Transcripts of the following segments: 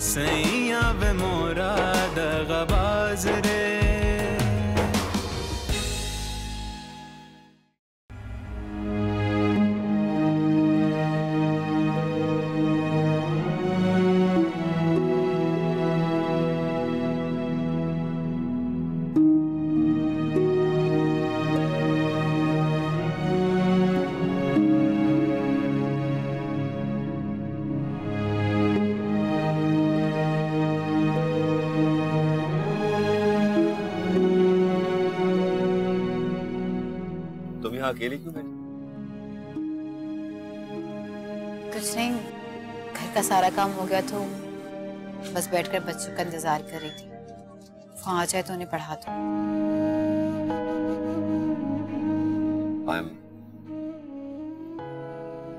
सैया वे मोरा दगाबाज रे। अकेली क्यों बैठी? कुछ नहीं, घर का सारा काम हो गया तो बस बैठकर बच्चों का इंतजार कर रही थी। वहां आ जाए तो उन्हें पढ़ा दो।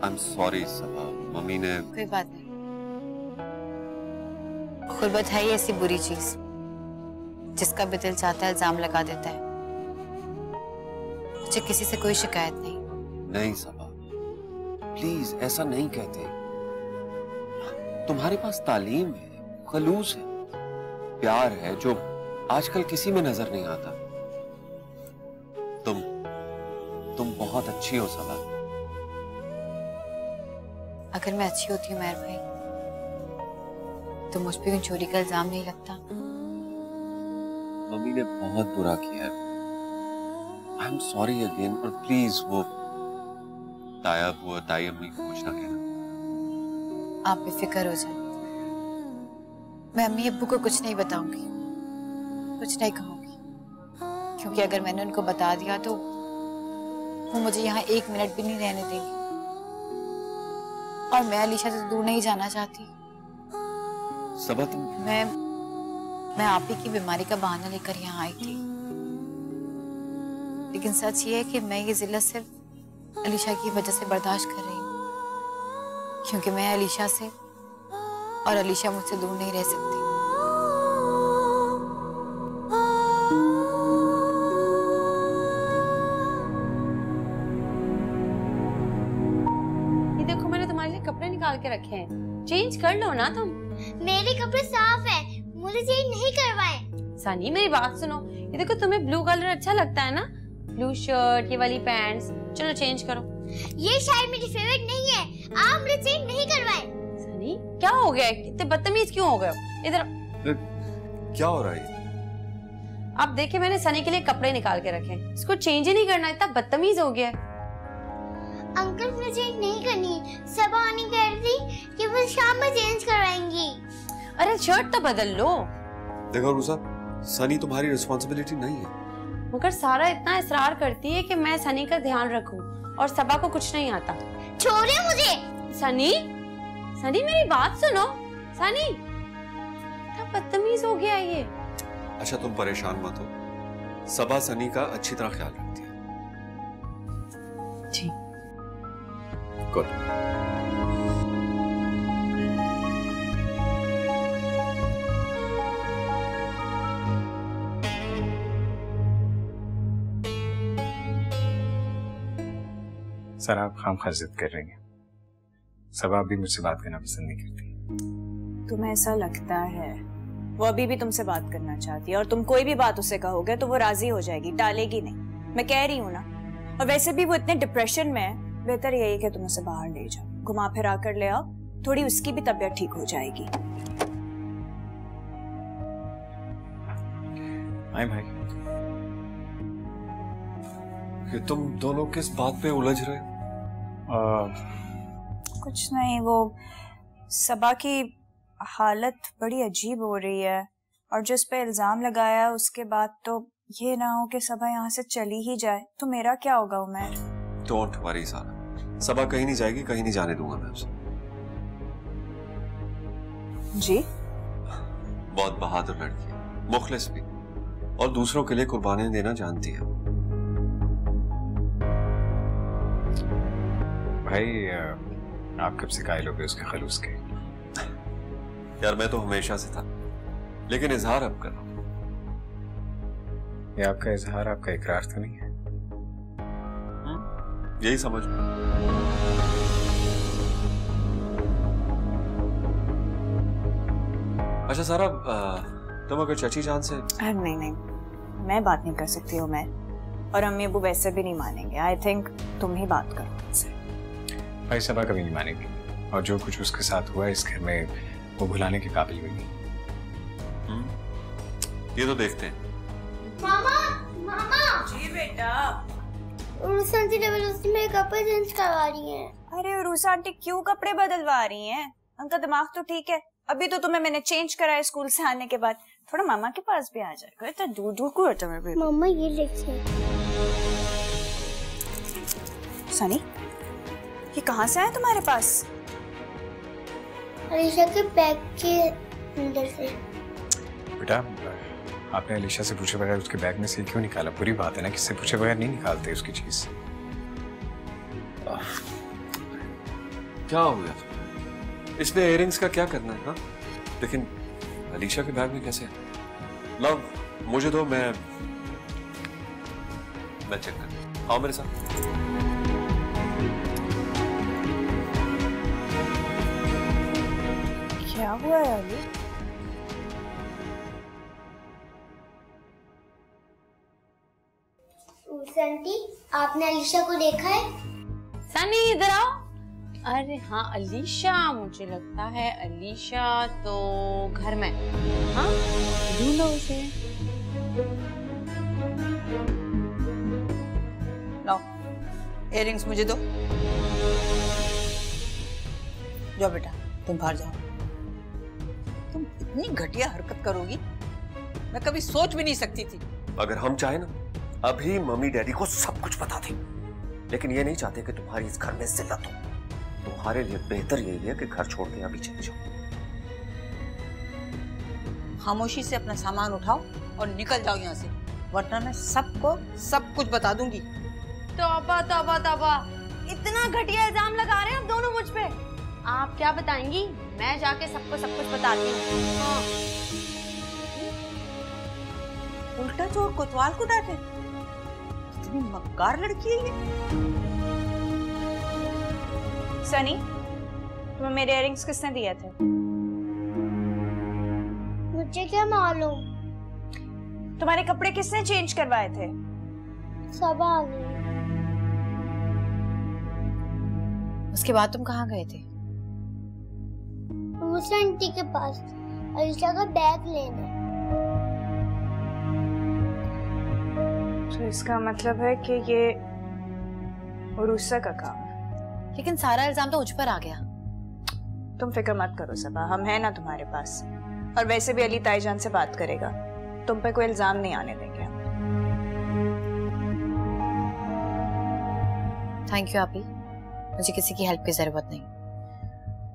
I'm sorry सबा, मम्मी ने। कोई बात नहीं, गुर्बत है ही ऐसी बुरी चीज जिसका भी दिल चाहता है इल्जाम लगा देता है। मुझे किसी से कोई शिकायत नहीं। नहीं सबा, प्लीज ऐसा नहीं कहते। तुम्हारे पास तालीम है, खलूस है, प्यार है जो आजकल किसी में नजर नहीं आता। तुम बहुत अच्छी हो सबा। अगर मैं अच्छी होती हूँ मेहर भाई तो मुझ पे चोरी का इल्जाम नहीं लगता। मम्मी ने बहुत बुरा किया है। आई एम सॉरी अगेन, और प्लीज वो ताई अम्मी को कुछ ना कहना। आप बेफिक्र हो जाए, मैं अम्मी अब्बू को कुछ नहीं बताऊंगी, कुछ नहीं कहूंगी, क्योंकि अगर मैंने उनको बता दिया तो वो मुझे यहाँ 1 मिनट भी नहीं रहने देंगे। और मैं अलीशा से दूर नहीं जाना चाहती। सबा मैं आप ही की बीमारी का बहाना लेकर यहाँ आई थी, लेकिन सच ये है कि मैं ये जिल्लत सिर्फ अलीशा की वजह से बर्दाश्त कर रही हूँ, क्योंकि मैं अलीशा से और अलीशा मुझसे दूर नहीं रह सकती। ये देखो, मैंने तुम्हारे लिए कपड़े निकाल के रखे हैं, चेंज कर लो ना तुम। मेरे कपड़े साफ है, मुझे चेंज नहीं करवाए। सनी मेरी बात सुनो, ये देखो तुम्हें ब्लू कलर अच्छा लगता है ना, ब्लू शर्ट, ये वाली पैंट्स, चलो चेंज करो। ये शायद मेरी फेवरेट नहीं है, आप मुझे चेंज नहीं करवाए। सनी क्या हो गया, इतने बदतमीज क्यों हो गए हो? इधर क्या हो रहा है? आप देखिए, मैंने सनी के लिए कपड़े निकाल के रखे हैं, इसको चेंज ही नहीं करना, इतना बदतमीज हो गया है। अंकल मुझे चेंज नहीं करनी, सबा आनी कह रही थी कि वो शाम में चेंज करवाएंगी। अरे शर्ट तो बदल लो। देखो रूसा, सनी तुम्हारी रिस्पॉन्सिबिलिटी नहीं है। मगर सारा इतना इसरार करती है कि मैं सनी का ध्यान रखूं, और सबा को कुछ नहीं आता। छोड़े मुझे। सनी, सनी मेरी बात सुनो। सनी इतना बदतमीज हो गया ये। अच्छा तुम परेशान मत हो, सबा सनी का अच्छी तरह ख्याल रखती है। जी गुड। सर आप खामखा जिद कर रही हैं। सबा भी मुझसे बात करना पसंद नहीं करती। तुम्हें ऐसा लगता है वो अभी भी तुमसे बात करना चाहती है, और तुम कोई भी बात उसे कहोगे तो वो राजी हो जाएगी, टालेगी नहीं। मैं कह रही हूँ ना। और वैसे भी वो इतने डिप्रेशन में है, बेहतर यही कि तुम उसे बाहर ले जाओ, घुमा फिरा कर ले आओ, थोड़ी उसकी भी तबीयत ठीक हो जाएगी। आई भाई, कि तुम दोनों किस बात पे उलझ रहे? कुछ नहीं, वो सबा की हालत बड़ी अजीब हो रही है, और जिस पे इल्जाम लगाया उसके बाद तो ये ना हो कि सबा यहाँ से चली ही जाए, तो मेरा क्या होगा उमर? डोंट वरी सारा, सबा कहीं नहीं जाएगी, कहीं नहीं जाने दूंगा मैं उसे। जी? बहुत बहादुर लड़की है, मुखलिस भी, और दूसरों के लिए कुर्बानियां देना जानती है। भाई आप कब से कायल हो गए उसके खलूस के? यार मैं तो हमेशा से था, लेकिन इजहार अब कर रहा हूं। ये आपका इजहार आपका इकरार तो नहीं है? यही समझ लो। अच्छा सारा, तुम अगर चाची जान से नहीं, मैं बात नहीं कर सकती हूँ मैं, और अम्मी अबू वैसे भी नहीं मानेंगे। आई थिंक तुम ही बात करो उनसे। भाई सबा कभी नहीं मानेगी, और जो कुछ उसके साथ हुआ इस घर में वो भुलाने के काबिल भी नहीं। ये तो देखते हैं। मामा जी बेटा। उरुसा आंटी जबरदस्ती मेरे कपड़े चेंज करवा रही हैं। अरे उरुसा आंटी क्यों कपड़े बदलवा रही हैं? उनका दिमाग तो ठीक है। अभी तो तुम्हें मैंने चेंज कराया स्कूल से आने के बाद। थोड़ा मामा के पास भी आ जाएगा। इतना दूर दूर को हटता मेरे बेटा। मम्मा ये देखिए। सनी, ये कहाँ से आया तुम्हारे पास? अलीशा के बैग के अंदर से। बेटा आपने अलीशा से पूछे बगैर उसके बैग में से क्यों निकाला? बुरी बात है ना, किससे पूछे बगैर नहीं निकालते उसकी चीज। क्या हो गया? इसमें इयररिंग्स का क्या करना है? हाँ, लेकिन अलीशा के बैग में कैसे? लव मुझे दो, मैं चेक कर। आओ मेरे साथ। क्या हुआ है अली? आंटी आपने अलीशा को देखा है? सनी इधर आओ। अरे हाँ अलीशा, मुझे लगता है अलीशा तो घर में। हाँ ढूंढो उसे। लो इयररिंग्स मुझे दो। जाओ बेटा तुम बाहर जाओ। तुम इतनी घटिया हरकत करोगी मैं कभी सोच भी नहीं सकती थी। अगर हम चाहे ना अभी मम्मी डैडी को सब कुछ बता दें, लेकिन ये नहीं चाहते कि तुम्हारी इस घर में जिल्लत हो। तुम्हारे लिए बेहतर यही है कि घर छोड़ के अभी चले जाओ। खामोशी से अपना सामान उठाओ और निकल जाओ यहाँ से, वरना मैं सबको सब कुछ बता दूंगी। तौबा तौबा तौबा, इतना घटिया इल्जाम लगा रहे हैं आप दोनों मुझ पे। आप क्या बताएंगी? मैं जाके सबको सब कुछ बताती हूँ। हाँ। उल्टा चोर कोतवाल को डांटे। कितनी मक्कार लड़की है ये। सनी, तुम्हें मेरे इयररिंग्स किसने दिए थे? मुझे क्या मालूम। तुम्हारे कपड़े किसने चेंज करवाए थे? सबा आ गई। उसके बाद तुम कहाँ गए थे? उरुसा आंटी के पास अलीशा का बैग लेने। तो इसका मतलब है कि ये उरुसा का काम है। लेकिन सारा इल्जाम तो मुझ पर आ गया। तुम फिक्र मत करो सबा, हम हैं ना तुम्हारे पास। और वैसे भी अली ताईजान से बात करेगा, तुम पे कोई इल्जाम नहीं आने देंगे हम। थैंक यू आपी, मुझे किसी की हेल्प की जरूरत नहीं।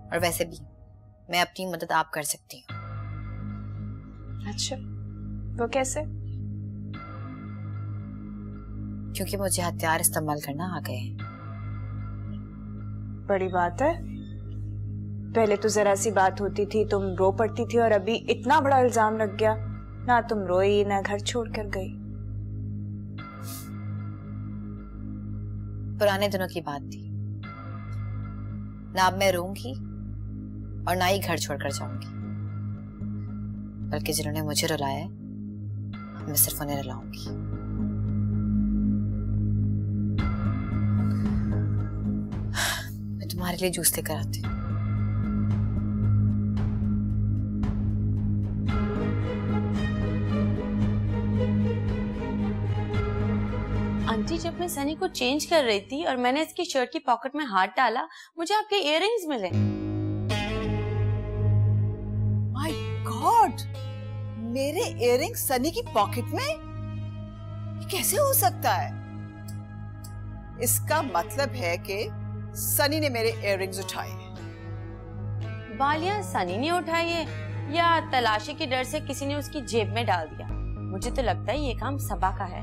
और वैसे भी मैं अपनी मदद आप कर सकती हूँ। अच्छा, वो कैसे? क्योंकि मुझे हथियार इस्तेमाल करना आ गए हैं। बड़ी बात है। पहले तो जरा सी बात होती थी तुम रो पड़ती थी, और अभी इतना बड़ा इल्जाम लग गया। ना तुम रोई ना घर छोड़कर गई। पुराने दिनों की बात थी ना। अब मैं रोऊंगी और ना ही घर छोड़कर जाऊंगी, बल्कि जिन्होंने मुझे रुलाया है मैं सिर्फ उन्हें रुलाऊंगी। मैं तुम्हारे लिए जूस लेकर आती हूँ। आंटी, जब मैं सनी को चेंज कर रही थी और मैंने इसकी शर्ट की पॉकेट में हाथ डाला, मुझे आपके इयररिंग्स मिले। माय गॉड, मेरे इयररिंग्स सनी की पॉकेट में? ये कैसे हो सकता है? इसका मतलब है कि सनी ने मेरे इयररिंग्स उठाए। बालियां सनी ने उठाई है या तलाशी के डर से किसी ने उसकी जेब में डाल दिया? मुझे तो लगता है ये काम सबा का है।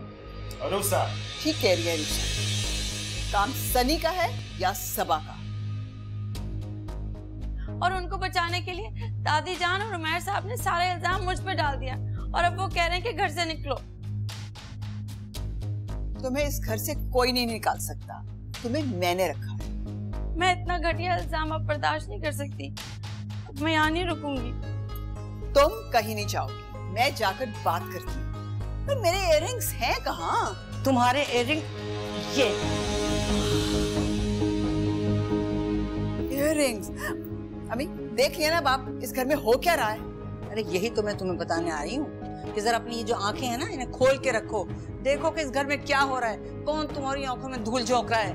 ठीक कह रही है रिशा, काम सनी का है या सबा का? और उनको बचाने के लिए दादी जान और उमैर साहब ने सारे इल्जाम मुझ पे डाल दिया, और अब वो कह रहे हैं कि घर से निकलो। तुम्हें इस घर से कोई नहीं निकाल सकता, तुम्हें मैंने रखा है। मैं इतना घटिया इल्जाम अब बर्दाश्त नहीं कर सकती। अब मैं यहाँ नहीं रुकूंगी। तुम कहीं नहीं जाओगी, मैं जाकर बात करती हूँ। पर मेरे इयररिंग्स हैं कहाँ? तुम्हारे इयररिंग ये इयररिंग्स। अम्मी देख लिया ना बाप, इस घर में हो क्या रहा है? अरे यही तो मैं तुम्हें बताने आ रही हूँ कि जरा अपनी ये जो आंखें हैं ना, इन्हें खोल के रखो। देखो कि इस घर में क्या हो रहा है, कौन तुम्हारी आंखों में धूल झोंक रहा है।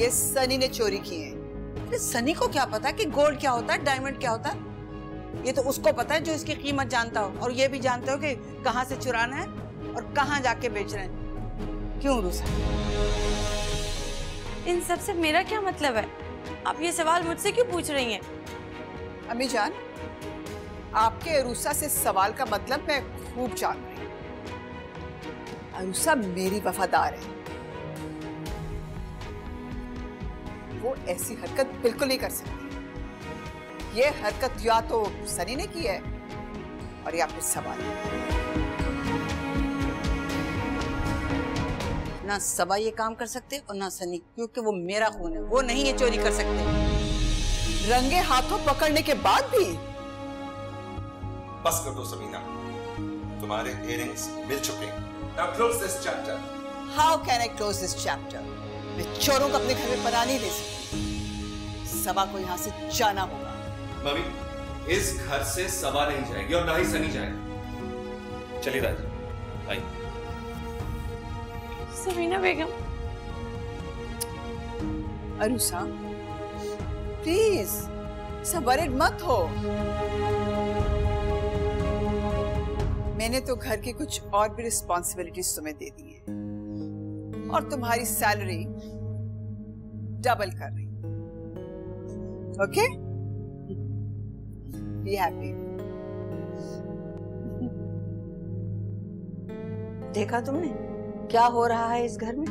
ये सनी ने चोरी की है। अरे सनी को क्या पता कि गोल्ड क्या होता है, डायमंड क्या होता है? ये तो उसको पता है जो इसकी कीमत जानता हो, और ये भी जानते हो कि कहाँ से चुराना है और कहाँ जाके बेच रहे हैं। क्यों रूसा? इन सब से मेरा क्या मतलब है? आप ये सवाल मुझसे क्यों पूछ रही हैं? अम्मी जान, आपके अरूसा से सवाल का मतलब मैं खूब जान रही हूँ। अरूसा मेरी वफादार है, वो ऐसी हरकत बिल्कुल नहीं कर सकती। ये हरकत या तो सनी ने की है और या फिर सवाल। ना सबा ये काम कर सकते और ना सनी, क्योंकि वो मेरा खून है, वो नहीं ये चोरी कर सकते। रंगे हाथों पकड़ने के बाद भी? बस कर दो सबीना, तुम्हारे इयररिंग्स मिल चुके हैं। Now close this chapter. How can I close this chapter? मैं चोरों को अपने घर में पनाह नहीं दे सकती। सबा को यहाँ से जाना होगा। मम्मी, इस घर से सबा नहीं जाएगी और ना ही सनी जाएगा। चलिए दादी, आइए। सबीना बेगम। अरूसा, प्लीज सब वरीड मत हो। मैंने तो घर की कुछ और भी रिस्पॉन्सिबिलिटीज तुम्हें दे दी है और तुम्हारी सैलरी डबल कर रही। ओके? Be happy. देखा तुमने क्या हो रहा है इस घर में?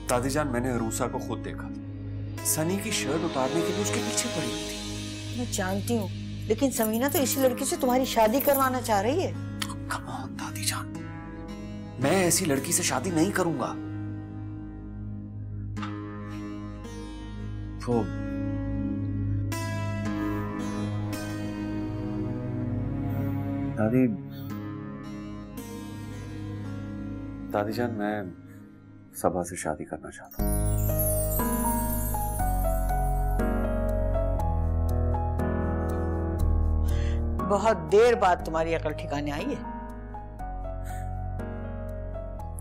दादी जान, मैंने अरूसा को खुद देखा था। सनी की शर्ट उतारने के लिए उसके पीछे पड़ी हुई थी। मैं जानती हूँ, लेकिन समीना तो इसी लड़की से तुम्हारी शादी करवाना चाह रही है। कम ऑन दादी जान, मैं ऐसी लड़की से शादी नहीं करूंगा। तो दादी जान, मैं सबा से शादी करना चाहता हूँ। बहुत देर बाद तुम्हारी अकल ठिकाने आई है।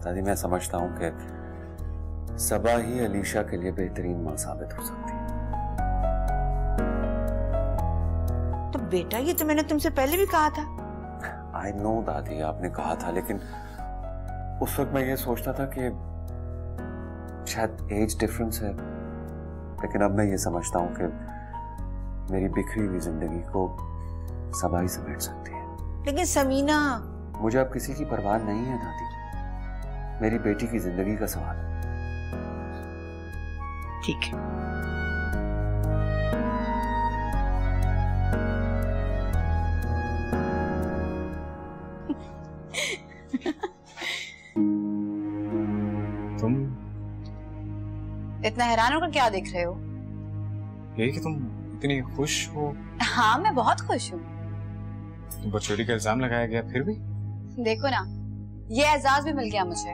दादी, मैं समझता हूँ कि सबा ही अलीशा के लिए बेहतरीन मां साबित हो सकती है। तो बेटा, ये तो मैंने तुमसे पहले भी कहा था। आई नो दादी, आपने कहा था, लेकिन उस वक्त मैं ये सोचता था कि शायद एज डिफरेंस है, लेकिन अब मैं ये समझता हूँ कि मेरी बिखरी हुई जिंदगी को सबा ही समेट सकती है। लेकिन समीना, मुझे अब किसी की परवाह नहीं है दादी, मेरी बेटी की जिंदगी का सवाल। ठीक है। तुम इतना हैरान होकर क्या देख रहे हो? ये कि तुम इतनी खुश हो। हाँ, मैं बहुत खुश हूँ। तुम पर चोरी का इल्जाम लगाया गया, फिर भी? देखो ना, ये एजाज भी मिल गया मुझे।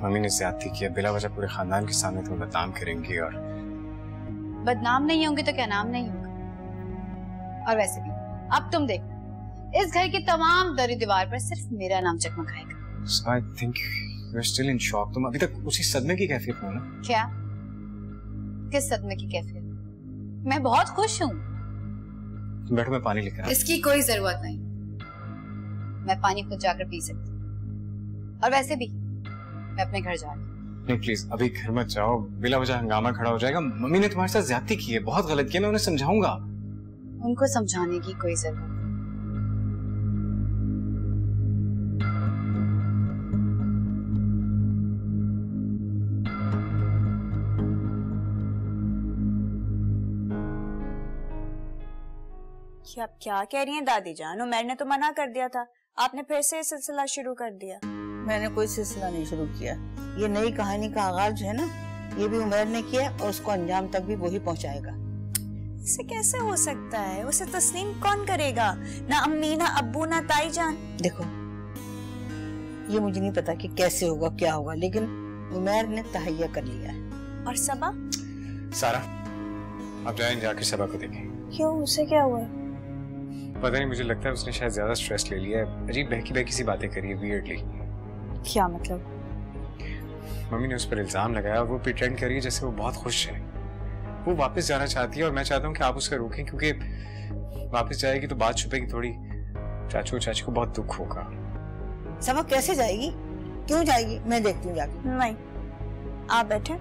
मम्मी ने ज्यादती किया, बिला वजह पूरे खानदान के सामने तुम्हें बदनाम करेंगी। और बदनाम नहीं होंगे तो क्या नाम नहीं होगा। और वैसे भी अब तुम देखो, इस घर की तमाम दरी दीवार पर सिर्फ मेरा नाम चमकाएगा। So I think you're still in shock. तुम अभी तक उसी सदमे की कैफियत में हो ना? क्या? किस सदमे की कैफियत? मैं बहुत खुश हूँ। बैठो, मैं पानी लेकर आता हूँ। इसकी कोई जरूरत नहीं, मैं पानी खुद जाकर पी सकती हूँ। और वैसे भी मैं अपने घर जा रही हूँ। नहीं प्लीज, अभी घर मत जाओ, बिला वजह हंगामा खड़ा हो जाएगा। मम्मी ने तुम्हारे साथ ज्यादती की है, बहुत गलत किया, मैं उन्हें समझाऊंगा। उनको समझाने की कोई जरूरत नहीं। आप क्या कह रही हैं दादी जान? मैंने तो मना कर दिया था, आपने फिर से सिलसिला शुरू कर दिया। मैंने कोई सिलसिला नहीं शुरू किया। ये नई कहानी का आगाज जो है ना, ये भी उमर ने किया और उसको अंजाम तक भी वही पहुंचाएगा। इसे कैसे हो सकता है? उसे तस्लीम कौन करेगा? ना अम्मी, ना अब्बू, ना ताई जान। देखो, ये मुझे नहीं पता कि कैसे होगा, क्या होगा, लेकिन उमर ने तहैया कर लिया है। और सबा? सारा, आप जाएं, जाके सबा को देखें। क्यों, उसे क्या हुआ? पता नहीं, मुझे लगता है उसने शायद ज्यादा स्ट्रेस ले लिया है। अजीब बहकी बहकी सी बातें करी है, वियर्डली। क्या मतलब? मम्मी ने उस पर इल्जाम लगाया और वो प्रिटेंड करी जैसे वो बहुत खुश है। वो वापस जाना चाहती है और मैं चाहता हूँ कि आप उसका रोकें, क्योंकि वापस जाएगी तो बात छुपेगी थोड़ी। चाचू और चाची को बहुत दुख होगा। सबा कैसे जाएगी? क्यों जाएगी? मैं देखती हूँ जाके। नहीं, आप बैठे,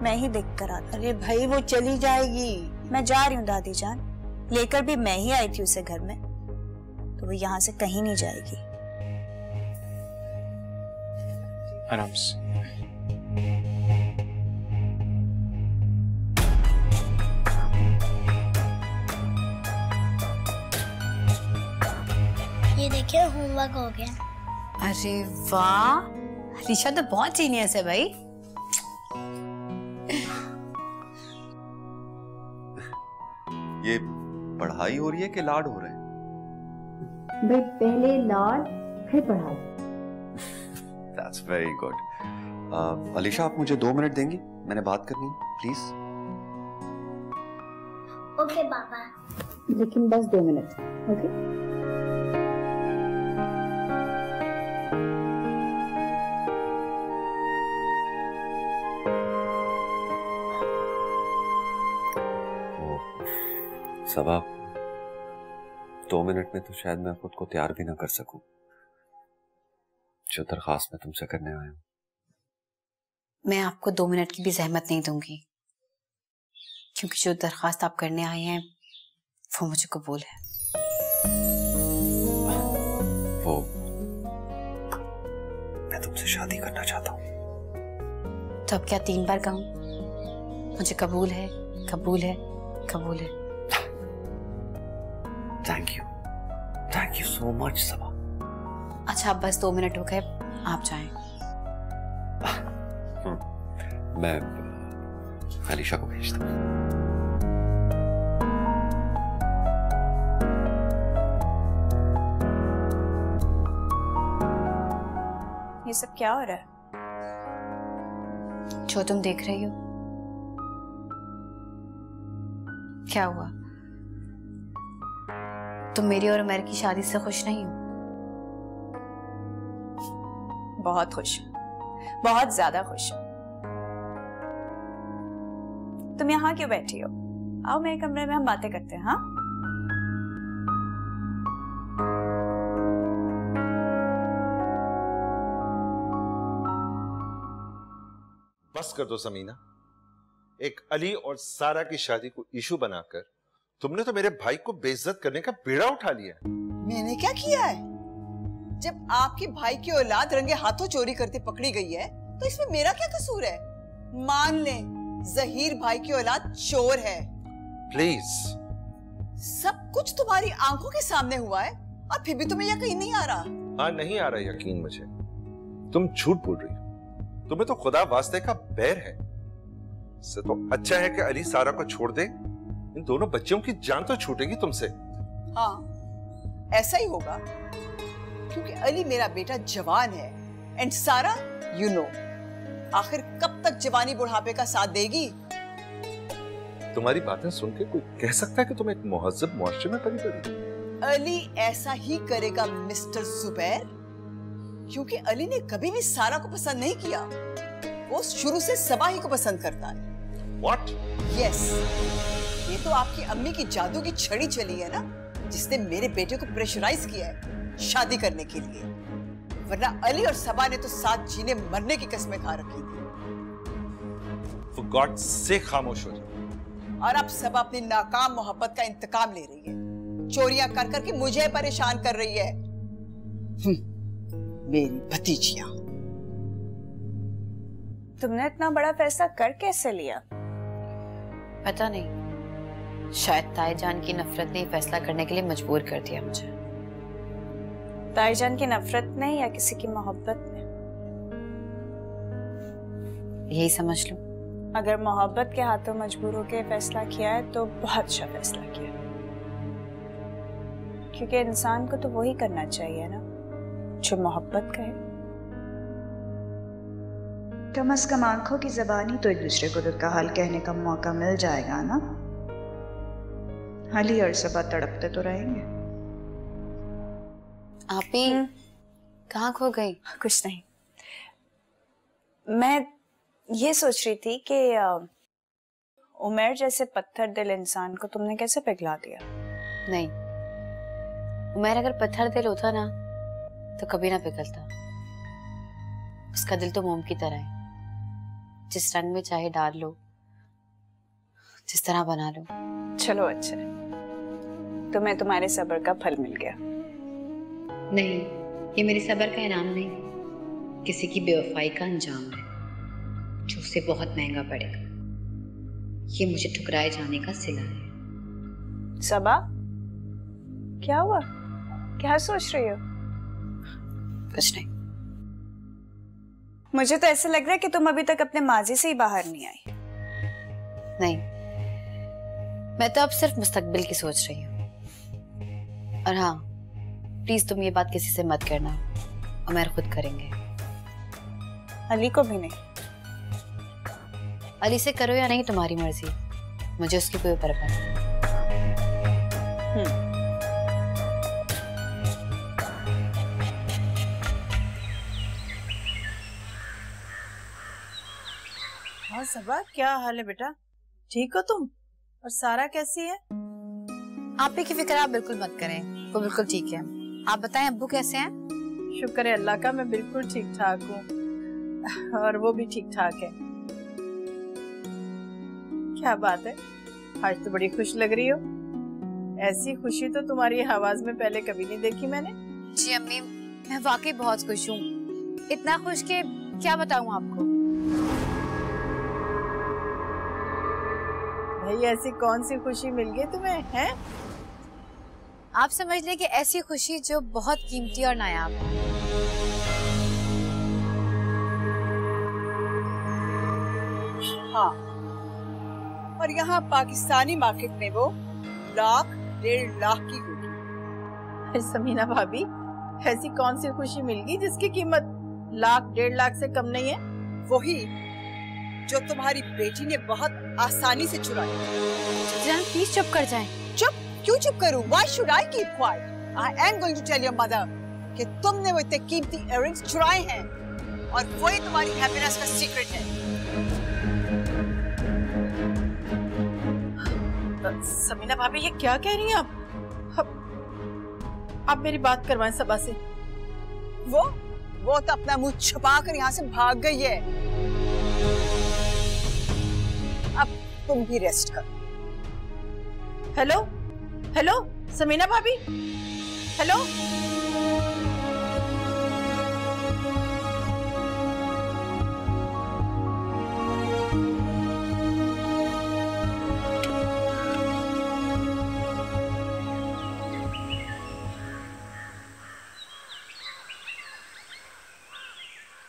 मैं ही देख कर आता। अरे भाई, वो चली जाएगी। मैं जा रही हूँ दादी जान, लेकर भी मैं ही आई थी उसे घर में, तो वो यहाँ से कहीं नहीं जाएगी। आराम से। ये देखिए, होमवर्क हो गया। अरे वाह, अलीशा तो बहुत जीनियस है भाई। ये पढ़ाई हो रही है कि लाड हो रहे हैं? भाई पहले लाड फिर पढ़ाई। That's very good. अलीशा, आप मुझे 2 मिनट देंगी? मैंने बात करनी है, प्लीज। ओके पापा। लेकिन बस 2 मिनट, ओके? सबा, 2 मिनट में तो शायद मैं खुद को तैयार भी ना कर सकूं जो दरखास्त मैं तुमसे करने आया हूं। मैं आपको 2 मिनट की भी जहमत नहीं दूंगी, क्योंकि जो दरखास्त आप करने आए हैं वो मुझे कबूल है। वो मैं तुमसे शादी करना चाहता हूं। तो अब क्या 3 बार कहूं? मुझे कबूल है, कबूल है, कबूल है। थैंक यू सो मच सबा। अच्छा, अब बस 2 मिनट हो गए, आप जाएं। मैं अलीशा को भेजता हूँ। ये सब क्या हो रहा है? जो तुम देख रही हो। क्या हुआ? तुम मेरी और उमर की शादी से खुश नहीं हो? बहुत खुश हूँ, बहुत ज्यादा खुश हूँ। तुम यहाँ क्यों बैठी हो? आओ मेरे कमरे में, हम बातें करते हैं। हाँ, बस कर दो समीना। एक अली और सारा की शादी को इशू बनाकर तुमने तो मेरे भाई को बेइज्जत करने का बेड़ा उठा लिया। मैंने क्या किया है? जब आपके भाई की औलाद रंगे हाथों चोरी करते पकड़ी गई है, तो इसमें मेरा क्या कसूर है? मान ले, जहीर भाई की औलाद चोर है। प्लीज। सब कुछ तुम्हारी आंखों के सामने हुआ है और फिर भी तुम्हें यकीन नहीं आ रहा। हाँ, नहीं आ रहा यकीन मुझे। तुम झूठ बोल रही हो। तुम्हें तो खुदा वास्ते का बैर है। इससे तो अच्छा है कि अली सारा को छोड़ दे। इन दोनों बच्चों की जान तो छूटेगी तुमसे। हाँ, ऐसा ही होगा, क्योंकि अली मेरा बेटा जवान है एंड सारा यू नो, आखिर कब तक जवानी बुढ़ापे का साथ देगी? तुम्हारी बातें सुन के कोई कह सकता है कि तुम एक मुहज्जब मुआशरे में पली बड़ी। अली ऐसा ही करेगा मिस्टर जुबैर, क्योंकि अली ने कभी भी सारा को पसंद नहीं किया। वो शुरू से सबा ही को पसंद करता है। What? Yes, ये तो आपकी अम्मी की जादू की छड़ी चली है ना, जिसने मेरे बेटे को प्रेशराइज किया है शादी करने के लिए। वरना अली और सबा ने तो साथ जीने मरने की कस्में खा रखी थी। For God's sake, खामोश हो जाओ। और अब सबा अपनी नाकाम मोहब्बत का इंतकाम ले रही है, चोरियां कर करके मुझे परेशान कर रही है। मेरी भतीजियां। तुमने इतना बड़ा फैसला कर कैसे लिया? पता नहीं, शायद ताईजान की नफरत ने फैसला करने के लिए मजबूर कर दिया मुझे। ताईजान की नफरत ने या किसी की मोहब्बत ने? यही समझ लो। अगर मोहब्बत के हाथों मजबूर होकर फैसला किया है तो बहुत अच्छा फैसला किया, क्योंकि इंसान को तो वही करना चाहिए ना जो मोहब्बत करे। कम से कम आंखों की ज़बानी तो एक दूसरे को दिल का हाल कहने का मौका मिल जाएगा ना। अली और सबा तड़पते तो रहेंगे। आप ही कहाँ खो गई? कुछ नहीं, मैं ये सोच रही थी कि उमर जैसे पत्थर दिल इंसान को तुमने कैसे पिघला दिया? नहीं, उमर अगर पत्थर दिल होता ना तो कभी ना पिघलता। उसका दिल तो मोम की तरह है, जिस रंग में चाहे डाल लो, जिस तरह बना लो। चलो अच्छा, तुम्हें तुम्हारे सब्र का फल मिल गया। नहीं, ये मेरे सब्र का इनाम नहीं, किसी की बेवफाई का अंजाम है जो उसे बहुत महंगा पड़ेगा। ये मुझे ठुकराए जाने का सिला है। सबा, क्या हुआ? क्या सोच रही हो? कुछ नहीं। मुझे तो ऐसा लग रहा है कि तुम अभी तक अपने माजी से ही बाहर नहीं आई। नहीं, मैं तो अब सिर्फ मुस्तकबिल की सोच रही हूँ। और हाँ, प्लीज तुम ये बात किसी से मत करना, उमर खुद करेंगे। अली को भी नहीं? अली से करो या नहीं तुम्हारी मर्जी, मुझे उसकी कोई परवाह नहीं। हाँ सबा, क्या हाल है बेटा? ठीक हो तुम? और सारा कैसी है? आप ही की फिक्र आप बिल्कुल मत करें, वो बिल्कुल ठीक है। आप बताएं अब्बू कैसे हैं? शुक्र है अल्लाह का, मैं बिल्कुल ठीक ठाक हूँ और वो भी ठीक ठाक है। क्या बात है, आज तो बड़ी खुश लग रही हो। ऐसी खुशी तो तुम्हारी आवाज में पहले कभी नहीं देखी मैंने। जी अम्मी, मैं वाकई बहुत खुश हूँ, इतना खुश कि क्या बताऊँ आपको। भाई ऐसी कौन सी खुशी मिल गई तुम्हें है? आप समझ लें कि ऐसी खुशी जो बहुत कीमती और नायाब है। हाँ, और यहाँ पाकिस्तानी मार्केट में वो 1,00,000 1,50,000 की होगी। समीना भाभी, ऐसी कौन सी खुशी मिल गई जिसकी कीमत 1,00,000 1,50,000 से कम नहीं है? वही जो तुम्हारी बेटी ने बहुत आसानी से चुराई। जान प्लीज चुप कर जाएं। चुप क्यों चुप करूं? Why should I keep quiet? I am going to tell your mother कि तुमने वो इतने कीमती इयररिंग्स चुराए हैं और वही तुम्हारी हैप्पीनेस का सीक्रेट है। समीना भाभी, ये क्या कह रही हैं आप? आप मेरी बात करवाएं सबा से। वो तो अपना मुंह छुपा कर यहाँ से भाग गई है। अब तुम भी रेस्ट करो। हेलो हेलो समीना भाभी, हेलो।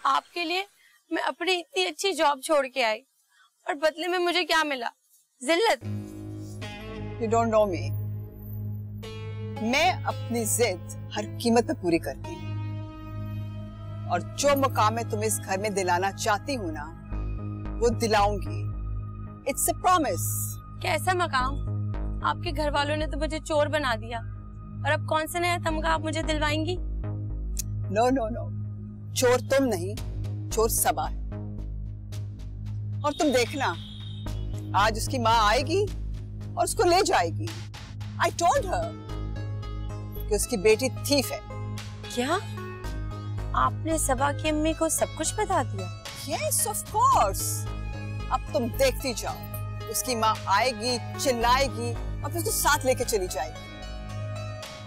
आपके लिए मैं अपनी इतनी अच्छी जॉब छोड़ के आई और बदले में मुझे क्या मिला? जिल्लत। You don't know me. मैं अपनी जिद हर कीमत पे पूरी करती हूँ और जो मुकाम मैं तुम्हें इस घर में दिलाना चाहती हूँ ना, वो दिलाऊंगी। It's a promise. कैसा मकाम? आपके घर वालों ने तो मुझे चोर बना दिया और अब कौन सा नया तमगा आप मुझे दिलवाएंगी? No, no, no. चोर तुम नहीं, चोर सबा है। और तुम देखना, आज उसकी माँ आएगी और उसको ले जाएगी। I told her कि उसकी बेटी थीफ है। क्या? आपने सबा की अम्मी को सब कुछ बता दिया? Yes, of course. अब तुम देखती जाओ, उसकी माँ आएगी, चिल्लाएगी और फिर उसको साथ लेके चली जाएगी।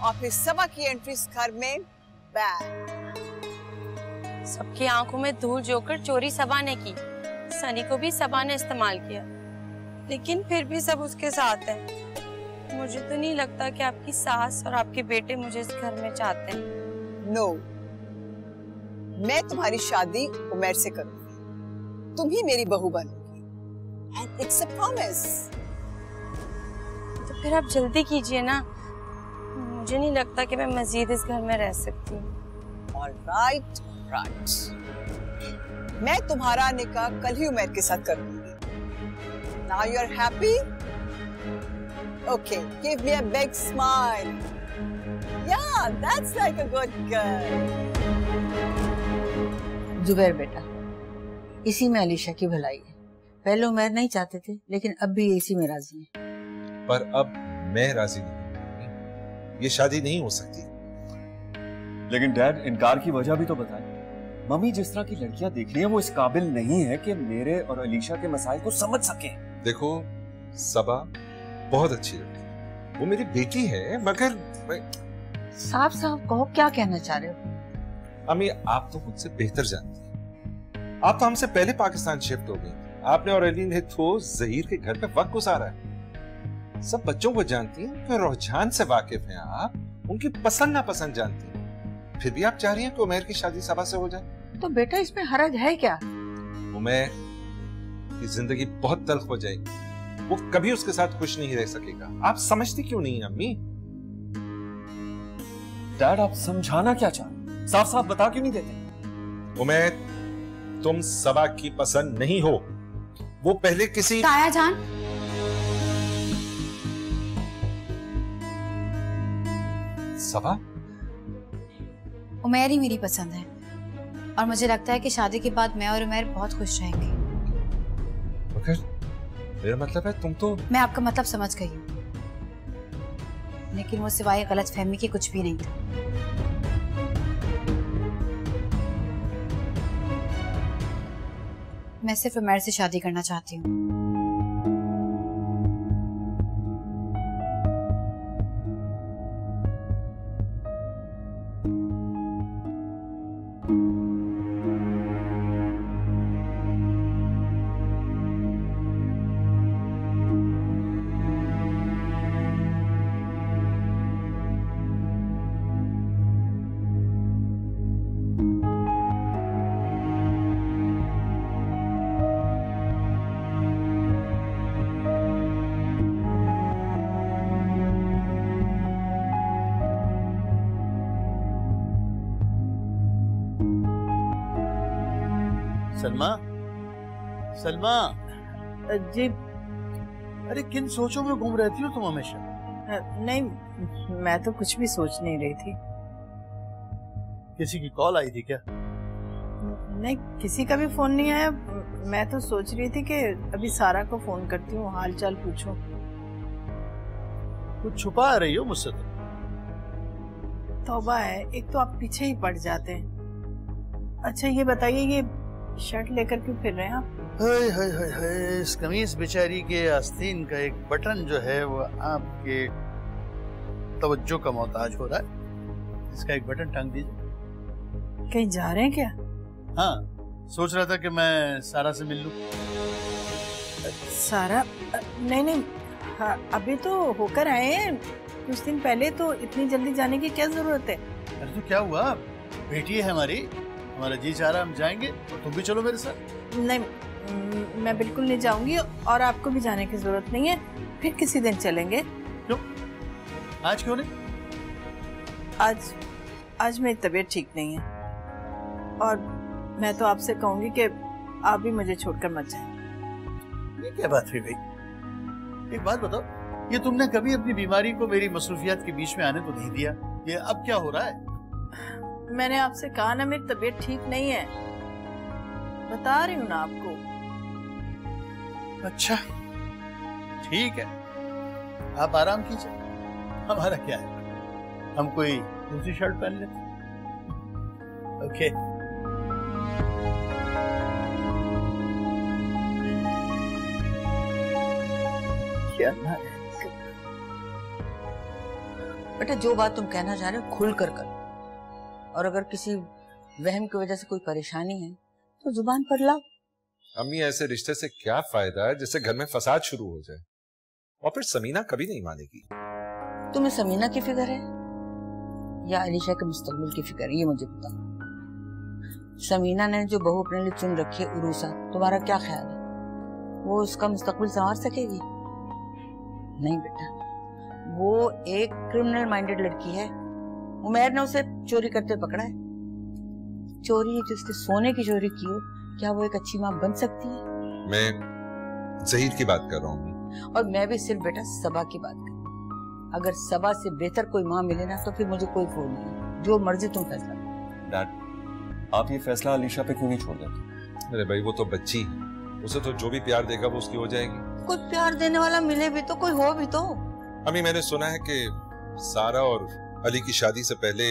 और फिर सबा की एंट्री इस घर में बैड। सबकी आंखों में धूल जोकर चोरी सबा ने की, सनी को भी सबा ने इस्तेमाल किया, लेकिन फिर भी सब उसके साथ है। मुझे तो नहीं लगता कि आपकी सास और आपके बेटे मुझे इस घर में चाहते हैं। No. मैं तुम्हारी शादी उमर से करूंगी, तुम ही मेरी बहू बनोगी and it's a promise. तो फिर आप जल्दी कीजिए ना, मुझे नहीं लगता कि मैं मजीद इस घर में रह सकती हूँ। All right, right. मैं तुम्हारा निकाह कल ही उमैर के साथ कर दूंगी। Now you're happy? Okay, give me a big smile. Yeah, that's like a good girl. Zubair बेटा, इसी में अलीशा की भलाई है। पहले उमैर नहीं चाहते थे, लेकिन अब भी इसी में राजी हैं। पर अब मैं राजी नहीं, ये शादी नहीं हो सकती। लेकिन डैड, इनकार की वजह भी तो बताएं। मम्मी जिस तरह की लड़कियां देख रही हैं वो इस काबिल नहीं है कि मेरे और अलीशा के मसाइल को समझ सके। देखो सबा बहुत अच्छी लड़की, वो मेरी बेटी है, मगर साफ साफ कहो, क्या कहना चाह रहे हो? अम्मी आप तो मुझसे बेहतर जानती हैं। आप तो हमसे पहले पाकिस्तान शिफ्ट हो गई। आपने और अली ने तो जहीर के घर पे वक्त गुजारा है। सब बच्चों को जानती हैं, फिर रुझान से वाकिफ हैं आप, उनकी पसंद नापसंद जानती हैं। फिर भी आप चाह रही हैं कि उमैर की शादी सबा से हो जाए? तो बेटा इसमें हरज है क्या? उमैर की जिंदगी बहुत तल्ख हो जाएगी, वो कभी उसके साथ खुश नहीं रह सकेगा। आप समझती क्यों नहीं अम्मी? डैड आप समझाना क्या चाह रहे? साफ साफ बता क्यों नहीं देते? उमैर तुम सबा की पसंद नहीं हो, वो पहले किसी ताया जान, सबा उमैर ही मेरी पसंद है और मुझे लगता है कि शादी के बाद मैं और उमैर बहुत खुश रहेंगे। मगर मेरा मतलब है तुम तो। मैं आपका मतलब समझ गई हूँ, लेकिन वो सिवाय गलतफहमी के कुछ भी नहीं था। मैं सिर्फ उमैर से शादी करना चाहती हूँ। सलमा, सलमा जी। अरे किन सोचों में घूम रहती हो तुम हमेशा? नहीं, मैं तो कुछ भी सोच नहीं रही थी। किसी की कॉल आई थी क्या? नहीं, किसी का भी फोन नहीं आया। मैं तो सोच रही थी कि अभी सारा को फोन करती हूँ, हाल चाल पूछूं। कुछ छुपा रही हो मुझसे? तौबा है, एक तो आप पीछे ही पड़ जाते हैं। अच्छा ये बताइए, ये शर्ट लेकर क्यों फिर रहे हैं आप? हाय हाय हाय हाय, इस कमीज बेचारी के आस्तीन का एक बटन जो है वो आपके तवज्जो का मोहताज हो रहा है। इसका एक बटन टांग दीजिए। कहीं जा रहे हैं क्या? हाँ, सोच रहा था कि मैं सारा से मिल लूं। सारा? नहीं नहीं, हाँ, अभी तो होकर आए हैं कुछ दिन पहले, तो इतनी जल्दी जाने की क्या जरूरत है? अरे तो क्या हुआ, बेटी है हमारी, हमारा जी चाह रहा हम जाएंगे और तुम भी चलो मेरे साथ। नहीं, मैं बिल्कुल नहीं जाऊंगी और आपको भी जाने की जरूरत नहीं है। फिर किसी दिन चलेंगे। क्यों? आज क्यों नहीं? आज मेरी तबीयत ठीक नहीं है और मैं तो आपसे कहूंगी कि आप भी मुझे छोड़कर मत जाएं। ये क्या बात हुई भाई? एक बात बताओ, ये तुमने कभी अपनी बीमारी को मेरी मसरूफियात के बीच में आने तो नहीं दिया, ये अब क्या हो रहा है? मैंने आपसे कहा ना मेरी तबीयत ठीक नहीं है, बता रही हूँ ना आपको। अच्छा ठीक है, आप आराम कीजिए, हमारा क्या है, हम कोई दूसरी शर्ट पहन लेते। ओके क्या ना बेटा, जो बात तुम कहना चाह रहे हो खुल कर करो, और अगर किसी वहम की वजह से कोई परेशानी है तो जुबान पर लाओ। अम्मी ऐसे रिश्ते से क्या फायदा है जिससे घर में फसाद शुरू हो जाए, और फिर समीना कभी नहीं मानेगी। तुम्हें समीना की फिक्र है या अलीशा के मुस्तकबिल की फिक्र, ये मुझे बताओ। समीना ने जो बहू अपने लिए चुन रखी है उरूसा, तुम्हारा क्या ख्याल है? वो उसका मुस्तकबिल संवार सकेगी? नहीं बेटा, वो एक क्रिमिनल माइंडेड लड़की है। उमैर ने उसे चोरी करते पकड़ा है। चोरी जिसने सोने की चोरी की हो, क्या वो एक अच्छी माँ बन सकती है? मैं ज़हीर की बात कर रहा हूँ। और मैं भी सिर्फ बेटा सबा की बात कर। अगर सबा से बेहतर कोई माँ मिले ना तो फिर मुझे कोई फोन नहीं, जो मर्जी तुम फैसला करो। डैड, आप ये फैसला अलीशा पे क्यों नहीं छोड़ देते? अरे भाई, वो तो बच्ची है, उसे तो जो भी प्यार देगा वो उसकी हो जाएगी। कोई प्यार देने वाला मिले भी तो, कोई हो भी तो। अम्मी, मैंने सुना है कि सारा और अली की शादी से पहले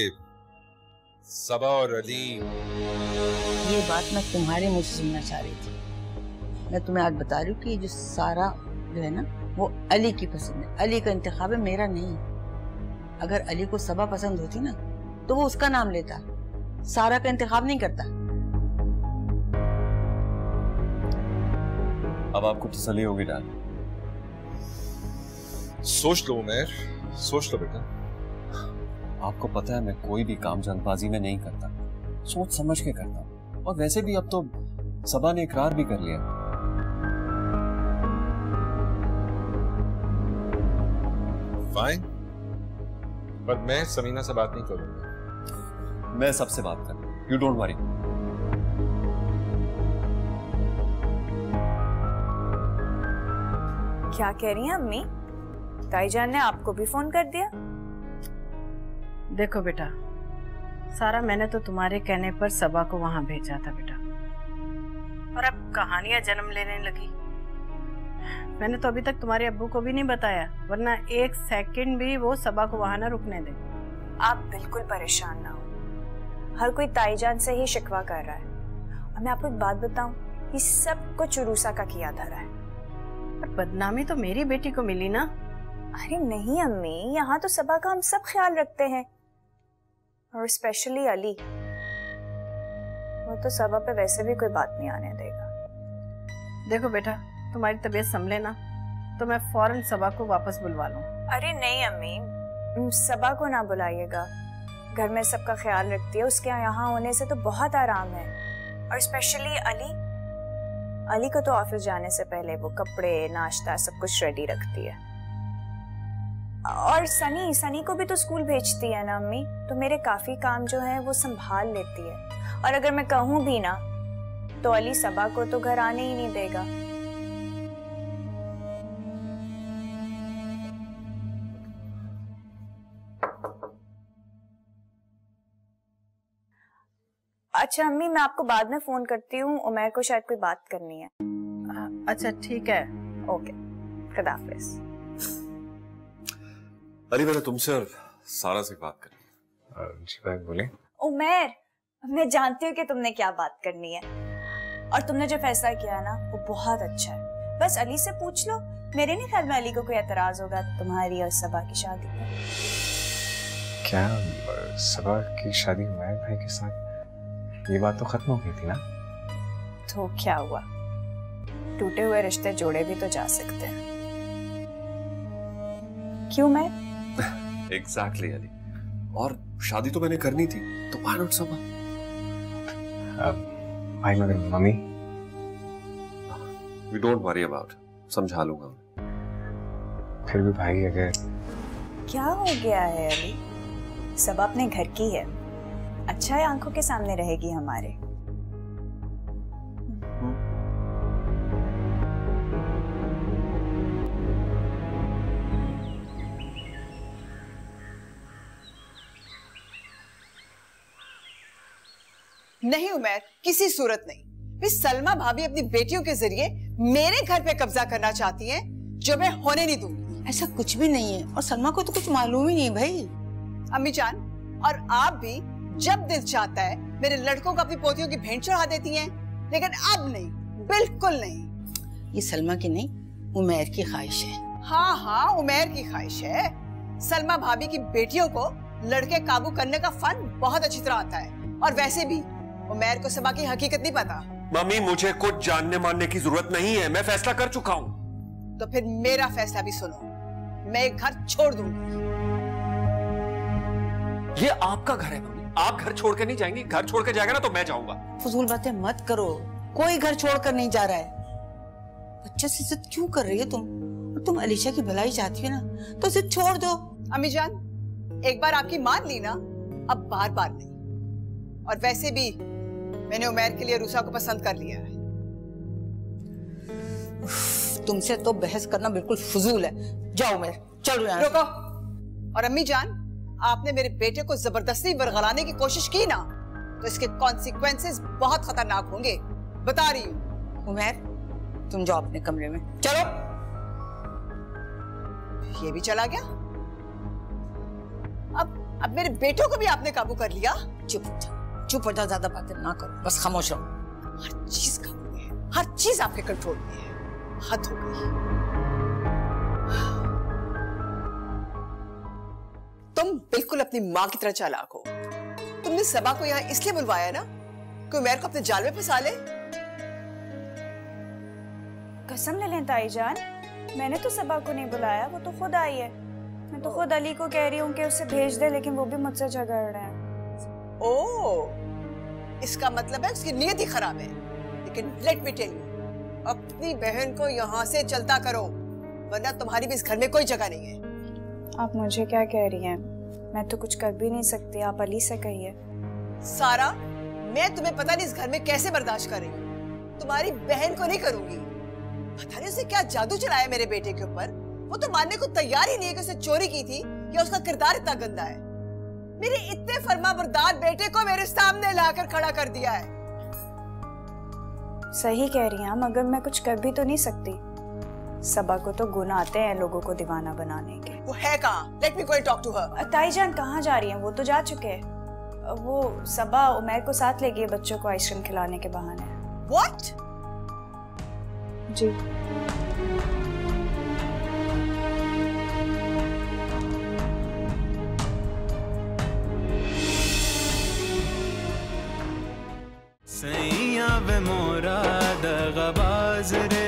सबा और अली। ये बात मैं तुम्हारे मुझे सुनना चाह रही थी। मैं तुम्हें आज बता रही हूँ कि जो सारा जो है ना, वो अली की पसंद है। अली का इंतखाब है, मेरा नहीं। अगर अली को सबा पसंद होती ना तो वो उसका नाम लेता, सारा का इंतखाब नहीं करता। अब आपको तसल्ली होगी डैड। सोच लो उमैर, सोच लो बेटा। आपको पता है मैं कोई भी काम जल्दबाजी में नहीं करता, सोच समझ के करता हूँ। और वैसे भी अब तो सबा ने इकरार भी कर लिया। फाइन, पर मैं समीना से बात नहीं करूंगा। मैं सबसे बात करूँ, यू डोंट वरी। क्या कह रही हैं अम्मी? ताईजान ने आपको भी फोन कर दिया? देखो बेटा सारा, मैंने तो तुम्हारे कहने पर सबा को वहां भेजा था बेटा, और अब कहानियां जन्म लेने लगी। मैंने तो अभी तक तुम्हारे अब्बू को भी नहीं बताया, वरना एक सेकंड भी वो सबा को वहां ना रुकने दे। आप बिल्कुल परेशान ना हो, हर कोई ताईजान से ही शिकवा कर रहा है। और मैं आपको एक बात बताऊं, ये सब कुछ उरूसा का किया धरा है। पर बदनामी तो मेरी बेटी को मिली ना। अरे नहीं अम्मी, यहाँ तो सबा का हम सब ख्याल रखते हैं, और स्पेशली अली। वो तो सबा पे वैसे भी कोई बात नहीं आने देगा। देखो बेटा, तुम्हारी तबीयत संभले ना तो मैं फौरन सबा को वापस बुलवा लूं। अरे नहीं अम्मी, सबा को ना बुलाइएगा। घर में सबका ख्याल रखती है, उसके यहाँ होने से तो बहुत आराम है। और स्पेशली अली को तो ऑफिस जाने से पहले वो कपड़े, नाश्ता सब कुछ रेडी रखती है। और सनी को भी तो स्कूल भेजती है ना अम्मी, तो मेरे काफी काम जो है वो संभाल लेती है। और अगर मैं कहूँ भी ना तो अली सबा को तो घर आने ही नहीं देगा। अच्छा अम्मी, मैं आपको बाद में फोन करती हूँ, उमैर को शायद कोई बात करनी है। अच्छा ठीक है, ओके, खुदा हाफिज। अली, मैंने तुमसे और सारा से बात करनी। जी भाई बोले। उमैर, मैं जानती हूँ कि तुमने क्या बात करनी है, और तुमने जो फैसला किया ना वो बहुत अच्छा है। बस अली से पूछ लो, मेरे नहीं ख्याल में अली को कोई एतराज होगा तुम्हारी और सबा की शादी पर। क्या सबा की शादी उमैर भाई के साथ? ये बात तो खत्म हो गई थी ना। तो क्या हुआ, टूटे हुए रिश्ते जोड़े भी तो जा सकते हैं, क्यों? मैं एग्जैक्टली अली, और शादी तो मैंने करनी थी, तो व्हाई नॉट सबा? भाई मगर mummy. We don't worry about, समझा लूंगा। फिर भी भाई अगर क्या हो गया है अली, सब अपने घर की है, अच्छा है आंखों के सामने रहेगी हमारे। नहीं उमैर, किसी सूरत नहीं। भी सलमा भाभी अपनी बेटियों के जरिए मेरे घर पे कब्जा करना चाहती हैं, जो मैं होने नहीं दूंगी। ऐसा कुछ भी नहीं है, और सलमा को तो कुछ मालूम ही नहीं भाई। अम्मी जान, और आप भी जब दिल चाहता है मेरे लड़कों को अपनी पोतियों की भेंट चढ़ा देती हैं, लेकिन अब नहीं, बिल्कुल नहीं। ये सलमा की नहीं, उमैर की ख्वाहिश है। हाँ हाँ, उमैर की ख्वाहिश है। सलमा भाभी की बेटियों को लड़के काबू करने का फन बहुत अच्छी तरह आता है, और वैसे भी उमैर को सबा की हकीकत नहीं पता। मम्मी, मुझे कुछ जानने मानने की जरूरत नहीं है, मैं फैसला कर चुका हूँ। तो फिर मेरा फैसला भी सुनो, मैं घर छोड़ दूंगी। ये आपका घर है मम्मी, आप घर छोड़ के नहीं जाएंगी। घर छोड़ के जाएगा ना तो मैं जाऊंगा। फजूल बातें मत करो, कोई घर छोड़कर नहीं जा रहा है। बच्चे से जिद क्यों कर रही है तुम? और तुम अलीशा की भलाई चाहती हो ना, तो जिद छोड़ दो। अम्मी जान, एक बार आपकी मान ली ना, अब बार बार नहीं। और वैसे भी मैंने उमैर के लिए रूसा को पसंद कर लिया है। तुमसे तो बहस करना बिल्कुल फजूल है। जाओ उमैर, चलो यहाँ से। रुको। और अम्मी जान, आपने मेरे बेटे को जबरदस्ती बरगलाने की कोशिश की ना, तो इसके कॉन्सिक्वेंसेस बहुत खतरनाक होंगे, बता रही हूँ। उमैर, तुम जाओ अपने कमरे में, चलो। ये भी चला गया। अब मेरे बेटों को भी आपने काबू कर लिया। चुप हो जाओ, ज्यादा बातें ना करो, बस खामोश रहो। हर चीज काबू में है, हर चीज आपके कंट्रोल में है। हद हो गई। तुम बिल्कुल अपनी माँ की तरह चालाक हो। तुमने सबा को यहाँ इसलिए बुलवाया ना कि उमैर को अपने जाल में फंसा ले। कसम ले लें ताई जान, मैंने तो सबा को नहीं बुलाया, वो तो खुद आई है। मैं तो खुद अली को कह रही हूँ कि उसे भेज दे, लेकिन वो भी मुझसे झगड़ रहे हैं। ओह, इसका मतलब है उसकी नीयत ही खराब है। लेकिन लेट मी टेल यू, अपनी बहन को यहाँ से चलता करो, वरना तुम्हारी भी इस घर में कोई जगह नहीं है। आप मुझे क्या कह रही हैं? मैं तो कुछ कर भी नहीं सकती, आप अली से कहिए। सारा, मैं तुम्हें पता नहीं इस घर में कैसे बर्दाश्त कर रही हूँ, तुम्हारी बहन को नहीं करूंगी। पता नहीं उसे क्या जादू चलाया मेरे बेटे के ऊपर। वो तो मानने को तैयार ही नहीं है कि उसने चोरी की थी या उसका किरदार इतना गंदा है। मेरे इतने फर्माबरदार बेटे को मेरे सामने लाकर खड़ा कर दिया है। सही कह रही हैं, मगर मैं कुछ कर भी तो नहीं सकती। सबा को तो गुण आते हैं लोगों को दीवाना बनाने के। वो है कहाँ? Let me go and talk to her. ताई जान कहाँ जा रही हैं? वो तो जा चुके हैं। वो सबा उमैर को साथ ले गई बच्चों को आइसक्रीम खिलाने के बहाने। What? जी। सैया वे मोरा दगाबाज रे